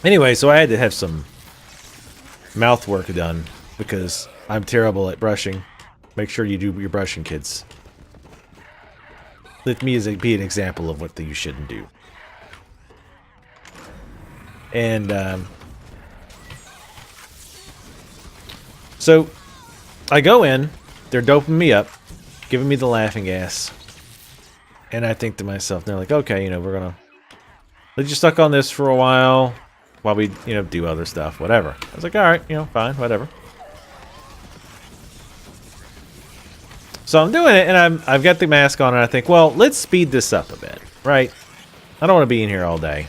Anyway, so I had to have some mouth work done because I'm terrible at brushing. Make sure you do your brushing, kids. Let me be an example of what you shouldn't do. And so I go in, they're doping me up, giving me the laughing gas, and I think to myself, they're like, okay, you know, we're gonna let you stuck on this for a while we, you know, do other stuff, whatever. I was like, all right, you know, fine, whatever. So I'm doing it, and I've got the mask on, and I think, well, let's speed this up a bit, right? I don't want to be in here all day.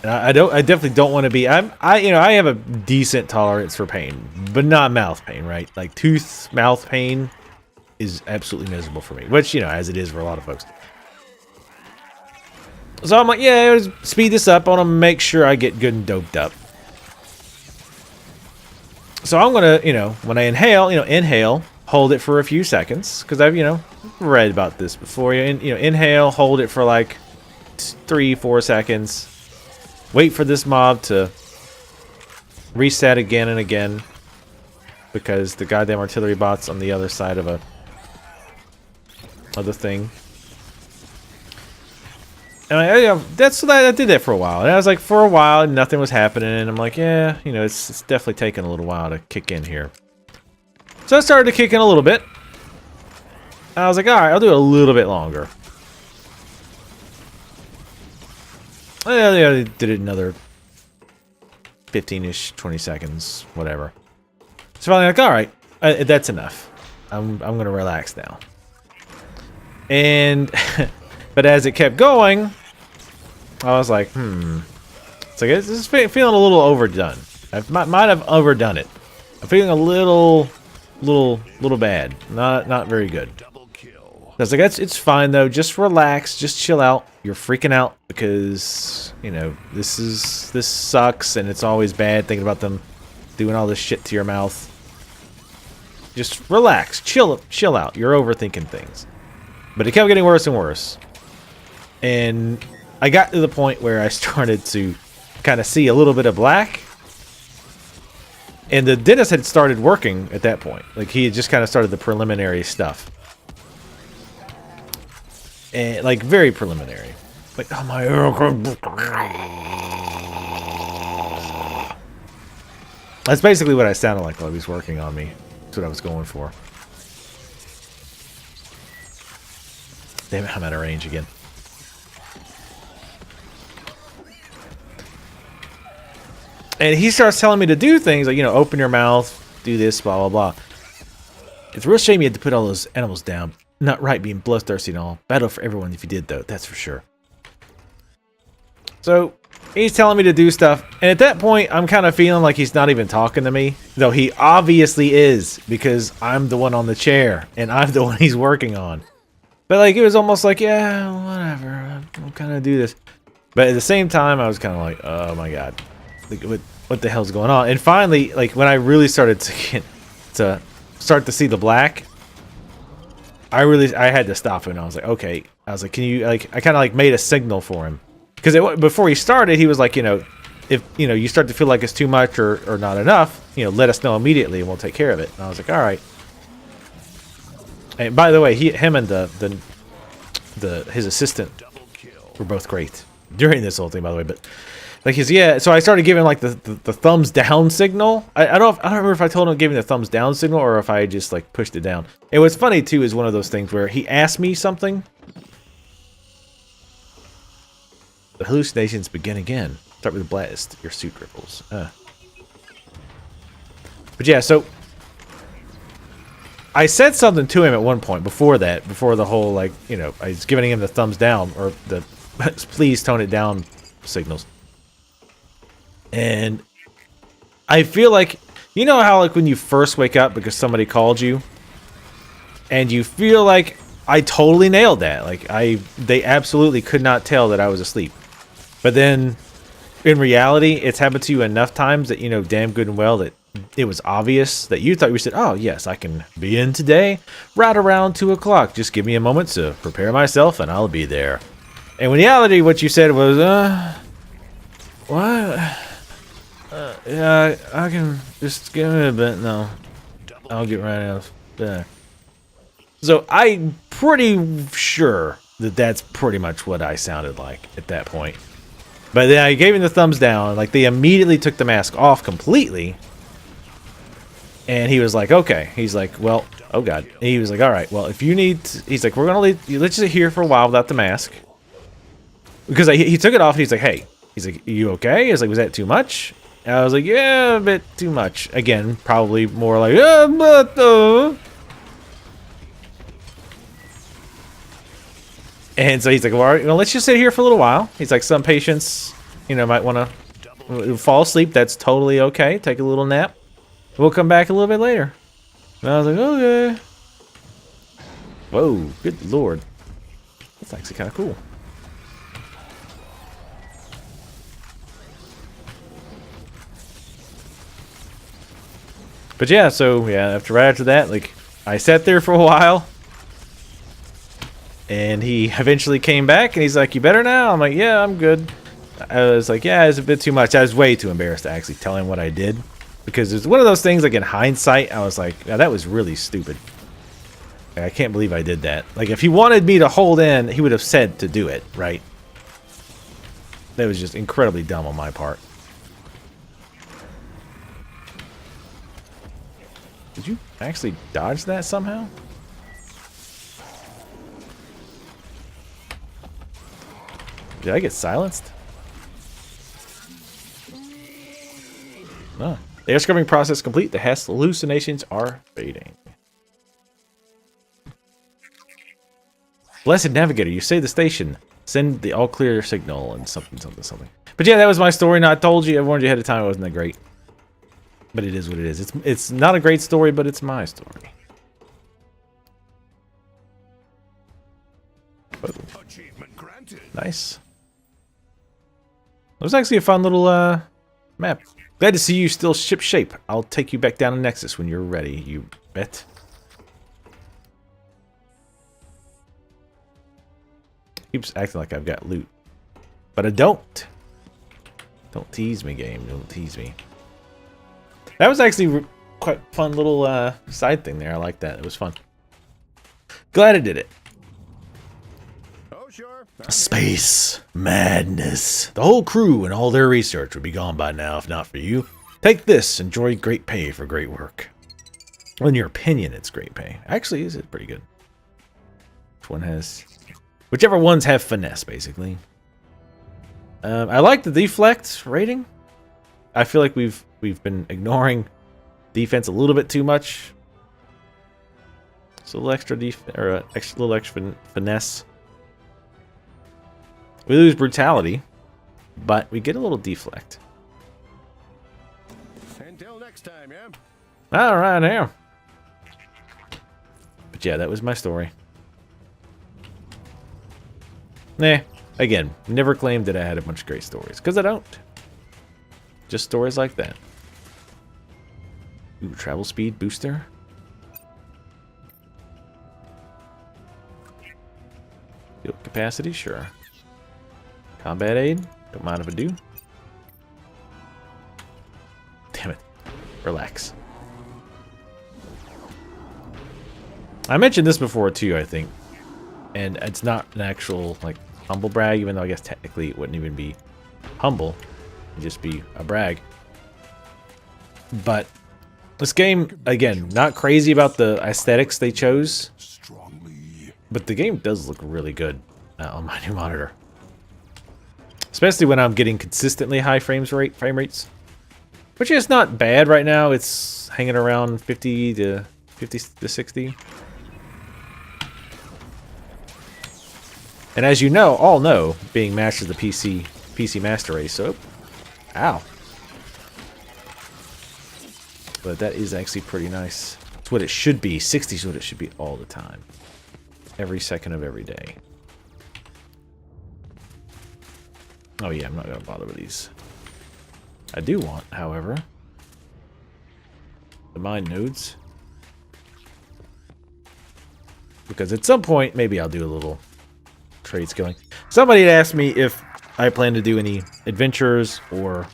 And I definitely don't want to be. You know, I have a decent tolerance for pain, but not mouth pain, right? Like mouth pain is absolutely miserable for me, which, you know, as it is for a lot of folks. So I'm like, yeah, let's speed this up. I want to make sure I get good and doped up. So I'm gonna, you know, when I inhale, inhale, hold it for a few seconds, because I've, you know, read about this before. You know, inhale, hold it for like 3-4 seconds. Wait for this mob to reset again and again, because the goddamn artillery bot's on the other side of the thing. And I did that for a while. And I was like, for a while, nothing was happening. And I'm like, yeah, you know, it's definitely taking a little while to kick in here. So I started to kick in a little bit. I was like, all right, I'll do it a little bit longer. I did it another 15-ish, 20 seconds, whatever. So finally, like, all right, that's enough. I'm gonna relax now. And but as it kept going, I was like, it's like this is feeling a little overdone. I might have overdone it. I'm feeling a little bad. Not very good. I was like, it's fine though. Just relax. Just chill out. You're freaking out because, you know, this sucks, and it's always bad thinking about them doing all this shit to your mouth. Just relax. Chill out. You're overthinking things. But it kept getting worse and worse. And I got to the point where I started to kind of see a little bit of black. And the dentist had started working at that point. Like, he had just kind of started the preliminary stuff. And, like, very preliminary. Like, oh my... That's basically what I sounded like while he was working on me. That's what I was going for. Damn it, I'm out of range again. And he starts telling me to do things like, you know, open your mouth, do this, blah, blah, blah. It's a real shame you had to put all those animals down. Not right being bloodthirsty and all. Battle for everyone if you did, though. That's for sure. So, he's telling me to do stuff. And at that point, I'm kind of feeling like he's not even talking to me. Though he obviously is, because I'm the one on the chair. And I'm the one he's working on. But, like, it was almost like, yeah, whatever. I'll kind of do this. But at the same time, I was kind of like, oh my god. Like, what the hell's going on? And finally, like, when I really started to start to see the black, I had to stop him. I was like, okay. I was like, can you, like, I kind of like made a signal for him. Because before he started, he was like, you know, if, you know, you start to feel like it's too much or not enough, you know, let us know immediately and we'll take care of it. And I was like, all right. And by the way, him and his assistant were both great during this whole thing, by the way. But like so I started giving like the thumbs down signal. I don't remember if I told him giving the thumbs down signal or if I just like pushed it down. And what's funny too is one of those things where he asked me something. The hallucinations begin again. Start with a blast. Your suit ripples. But yeah, so I said something to him at one point before the whole, like, you know, I was giving him the thumbs down or the please tone it down signals. And I feel like, you know how like when you first wake up because somebody called you and you feel like I totally nailed that. Like they absolutely could not tell that I was asleep. But then in reality, it's happened to you enough times that you know damn good and well that it was obvious that you thought you said, oh yes, I can be in today right around 2 o'clock. Just give me a moment to prepare myself and I'll be there. And in reality, what you said was, What? Yeah, I can just give me a bit. No, I'll get right out of there. So I'm pretty sure that that's pretty much what I sounded like at that point. But then I gave him the thumbs down. Like, they immediately took the mask off completely. And he was like, okay. He's like, well, oh god. And he was like, all right, well, if you need, he's like, we're gonna let you sit here for a while without the mask. Because he took it off and he's like, hey, he's like, you okay? He's like, was that too much? And I was like, yeah, a bit too much. Again, probably more like, and so he's like, well, all right, well, let's just sit here for a little while. He's like, some patients, you know, might want to fall asleep. That's totally okay. Take a little nap. We'll come back a little bit later. And I was like, okay. Whoa, good lord. That's actually kind of cool. But yeah, so yeah, right after that, like, I sat there for a while. And he eventually came back and he's like, you better now? I'm like, yeah, I'm good. I was like, yeah, it's a bit too much. I was way too embarrassed to actually tell him what I did. Because it's one of those things, like, in hindsight, I was like, yeah, that was really stupid. I can't believe I did that. Like, if he wanted me to hold in, he would have said to do it, right? That was just incredibly dumb on my part. Did you actually dodge that somehow? Did I get silenced? No. The air scrubbing process complete. The hallucinations are fading. Blessed Navigator, you saved the station. Send the all clear signal and something. But yeah, that was my story. Now, I told you, I warned you ahead of time it wasn't that great. But it is what it is. It's not a great story, but it's my story. Whoa. Nice. It was actually a fun little map. Glad to see you still ship shape. I'll take you back down to Nexus when you're ready, you bet. Keeps acting like I've got loot. But I don't. Don't tease me, game. Don't tease me. That was actually quite fun little side thing there. I like that. It was fun. Glad I did it. Space madness. The whole crew and all their research would be gone by now if not for you. Take this. Enjoy great pay for great work. Well, in your opinion, it's great pay. Actually, is it pretty good? Which one has... Whichever ones have finesse, basically. I like the deflect rating. I feel like we've been ignoring defense a little bit too much. So a little extra little extra finesse. We lose brutality, but we get a little deflect. Until next time, yeah. All right, now. But yeah, that was my story. Nah, again, never claimed that I had a bunch of great stories, because I don't. Just stories like that. Ooh, travel speed booster. Field capacity, sure. Combat aid, don't mind if I do. Damn it. Relax. I mentioned this before too, I think. And it's not an actual, like, humble brag, even though I guess technically it wouldn't even be humble. It'd just be a brag. But this game, again, not crazy about the aesthetics they chose. But the game does look really good on my new monitor. Especially when I'm getting consistently high frame rates. Which is not bad right now. It's hanging around 50 to 60. And as you know, all know, being matched to the PC Master Race, so... Ow. But that is actually pretty nice. It's what it should be. 60 is what it should be all the time. Every second of every day. Oh yeah, I'm not going to bother with these. I do want, however, the mine nodes. Because at some point, maybe I'll do a little trade skilling. Somebody had asked me if I plan to do any adventures or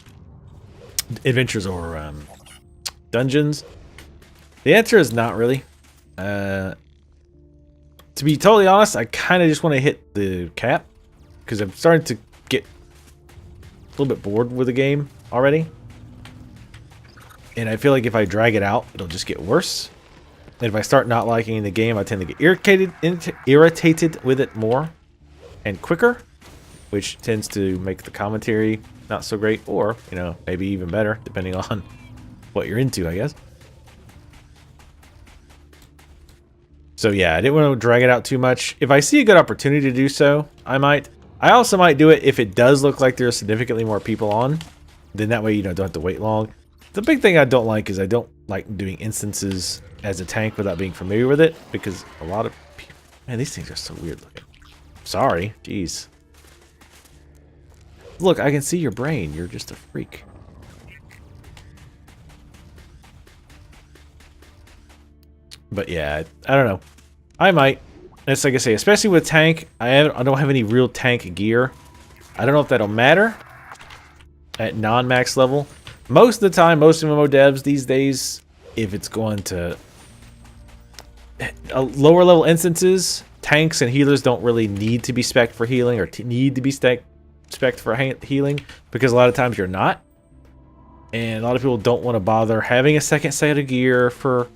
dungeons. The answer is not really. To be totally honest, I kind of just want to hit the cap because I'm starting to get a little bit bored with the game already. And I feel like if I drag it out, it'll just get worse. And if I start not liking the game, I tend to get irritated with it more and quicker, which tends to make the commentary not so great, or, you know, maybe even better, depending on what you're into, I guess. So yeah, I didn't want to drag it out too much. If I see a good opportunity to do so, I might. I also might do it if it does look like there's significantly more people on. Then that way, you know, don't have to wait long. The big thing I don't like is I don't like doing instances as a tank without being familiar with it, because a lot of people... Man, these things are so weird looking. Sorry. Jeez. Look, I can see your brain. You're just a freak. But yeah, I don't know. I might. It's like I say, especially with tank, I don't have any real tank gear. I don't know if that'll matter at non-max level. Most of the time, most MMO devs these days, if it's going to lower level instances, tanks and healers don't really need to be spec'd for healing, or need to be spec'd for healing, because a lot of times you're not. And a lot of people don't want to bother having a second set of gear for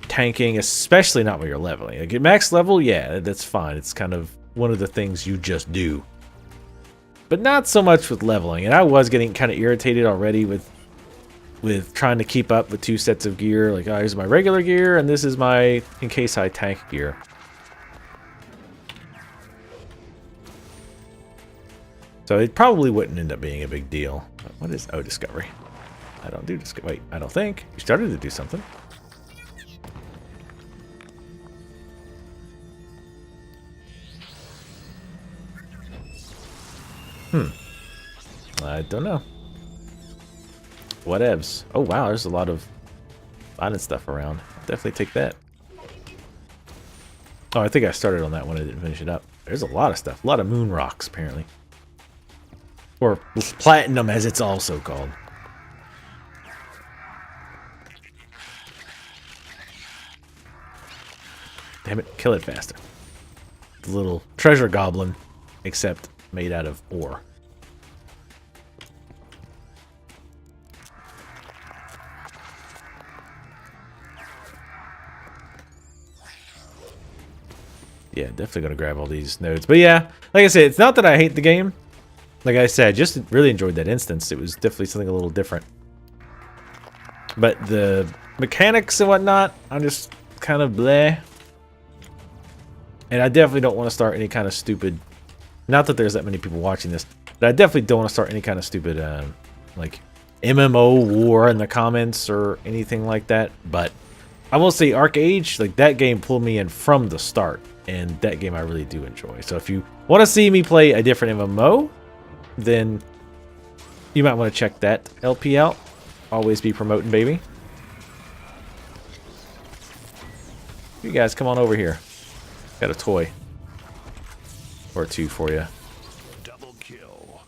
tanking, especially not when you're leveling. Like at max level, yeah, that's fine. It's kind of one of the things you just do. But not so much with leveling. And I was getting kind of irritated already with trying to keep up with two sets of gear. Like, oh, here's my regular gear, and this is my in case I tank gear. So it probably wouldn't end up being a big deal. But what is... Oh, discovery. I don't do discovery. Wait, I don't think. You started to do something. I don't know. Whatevs. Oh wow, there's a lot of finding stuff around. Definitely take that. Oh, I think I started on that one. I didn't finish it up. There's a lot of stuff. A lot of moon rocks, apparently. Or platinum, as it's also called. Damn it, kill it faster. The little treasure goblin, except made out of ore. Yeah, definitely gonna grab all these nodes. But yeah, like I said, it's not that I hate the game. Like I said, I just really enjoyed that instance. It was definitely something a little different. But the mechanics and whatnot, I'm just kind of bleh. And I definitely don't want to start any kind of stupid... Not that there's that many people watching this, but I definitely don't want to start any kind of stupid, like, MMO war in the comments or anything like that. But I will say Arc Age, like, that game pulled me in from the start. And that game I really do enjoy. So if you want to see me play a different MMO, then you might want to check that LP out. Always be promoting, baby. You guys, come on over here. Got a toy. Or two for you. Double kill.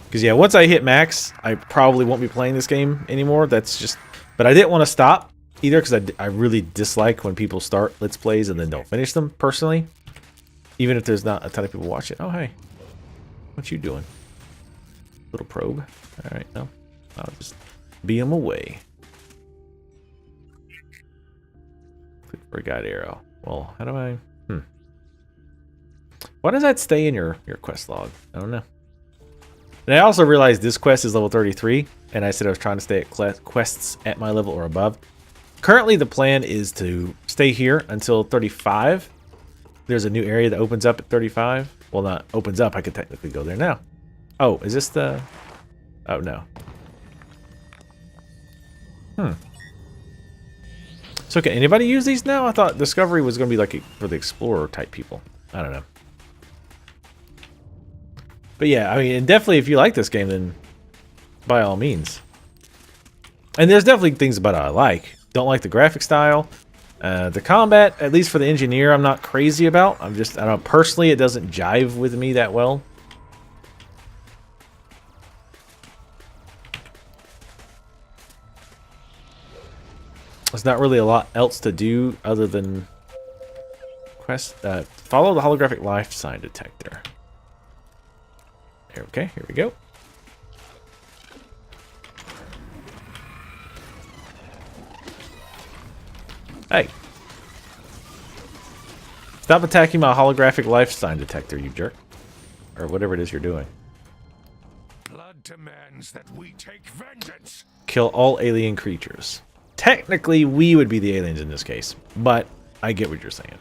Because yeah, once I hit max, I probably won't be playing this game anymore. That's just... But I didn't want to stop either, because I really dislike when people start Let's Plays and then don't finish them, personally. Even if there's not a ton of people watching. Oh, hey. What you doing? Little probe. Alright, no. I'll just beam them away. Click for a guide arrow. Well, how do I... Why does that stay in your quest log? I don't know. And I also realized this quest is level 33, and I said I was trying to stay at quests at my level or above. Currently, the plan is to stay here until 35. There's a new area that opens up at 35. Well, not opens up. I could technically go there now. Oh, is this the... Oh, no. So can anybody use these now? I thought Discovery was going to be like for the Explorer type people. I don't know. But yeah, I mean, and definitely if you like this game, then by all means. And there's definitely things about it I like. Don't like the graphic style. The combat, at least for the engineer, I'm not crazy about. I don't know, personally, it doesn't jive with me that well. There's not really a lot else to do other than follow the holographic life sign detector. Okay, here we go. Hey. Stop attacking my holographic life sign detector, you jerk. Or whatever it is you're doing. Blood demands that we take vengeance. Kill all alien creatures. Technically, we would be the aliens in this case, but I get what you're saying.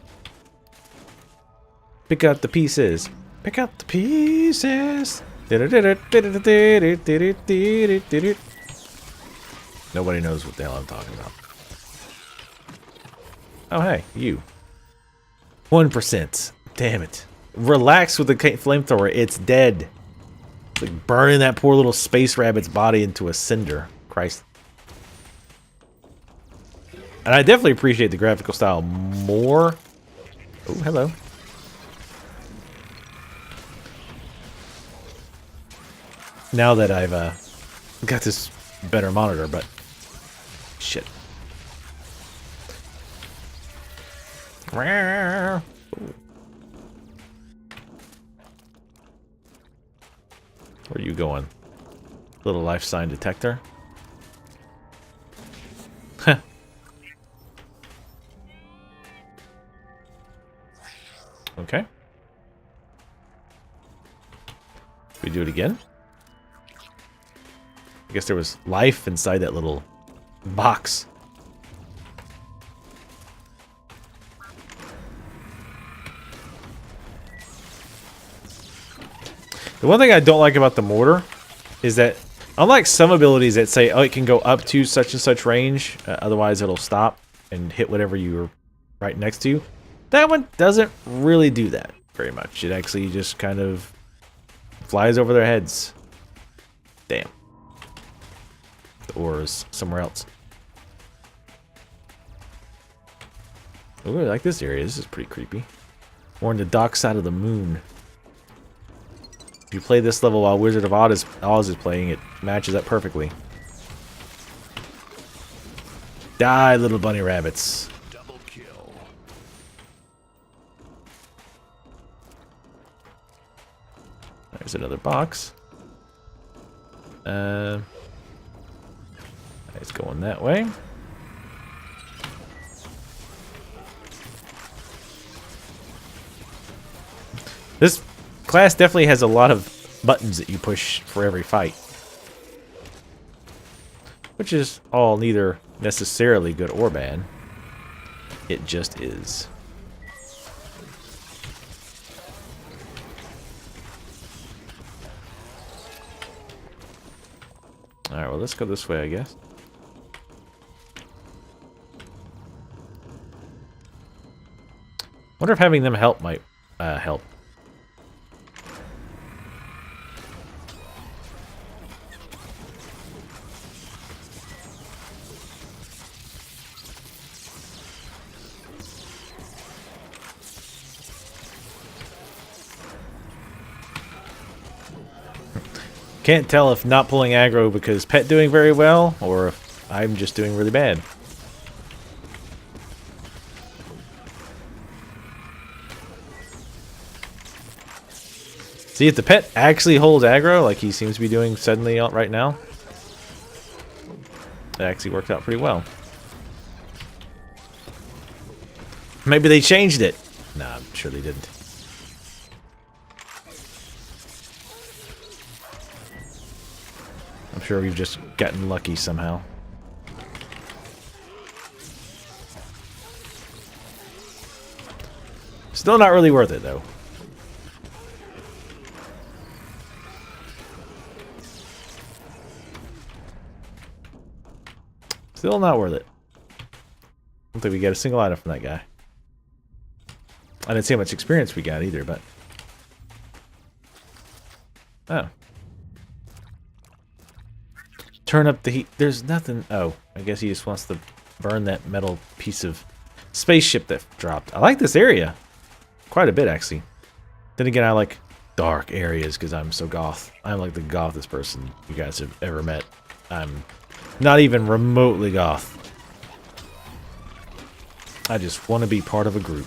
Pick up the pieces. Pick up the pieces. Nobody knows what the hell I'm talking about. Oh, hey, you. 1%. Damn it. Relax with the flamethrower. It's dead. It's like burning that poor little space rabbit's body into a cinder. Christ. And I definitely appreciate the graphical style more. Oh, hello. Now that I've got this better monitor, but shit. Where are you going? Little life sign detector. Huh. Okay. We do it again. I guess there was life inside that little box. The one thing I don't like about the mortar is that, unlike some abilities that say, oh, it can go up to such and such range, otherwise it'll stop and hit whatever you're right next to, that one doesn't really do that very much. It actually just kind of flies over their heads. Damn. The ore is somewhere else. Ooh, I like this area. This is pretty creepy. We're on the dark side of the moon. If you play this level while Wizard of Oz is playing, it matches up perfectly. Die, little bunny rabbits. Double kill. There's another box. It's going that way. This class definitely has a lot of buttons that you push for every fight. Which is all neither necessarily good or bad. It just is. Alright, well, let's go this way, I guess. Wonder if having them help might help. Can't tell if not pulling aggro because Pet doing very well, or if I'm just doing really bad. See, if the Pet actually holds aggro, like he seems to be doing suddenly right now, it actually worked out pretty well. Maybe they changed it. Nah, I'm sure they didn't. I'm sure we've just gotten lucky somehow. Still not really worth it, though. Still not worth it. I don't think we get a single item from that guy. I didn't see how much experience we got either, but... Oh. Turn up the heat. There's nothing... Oh, I guess he just wants to burn that metal piece of spaceship that dropped. I like this area quite a bit, actually. Then again, I like dark areas because I'm so goth. I'm like the gothest person you guys have ever met. I'm not even remotely goth. I just want to be part of a group.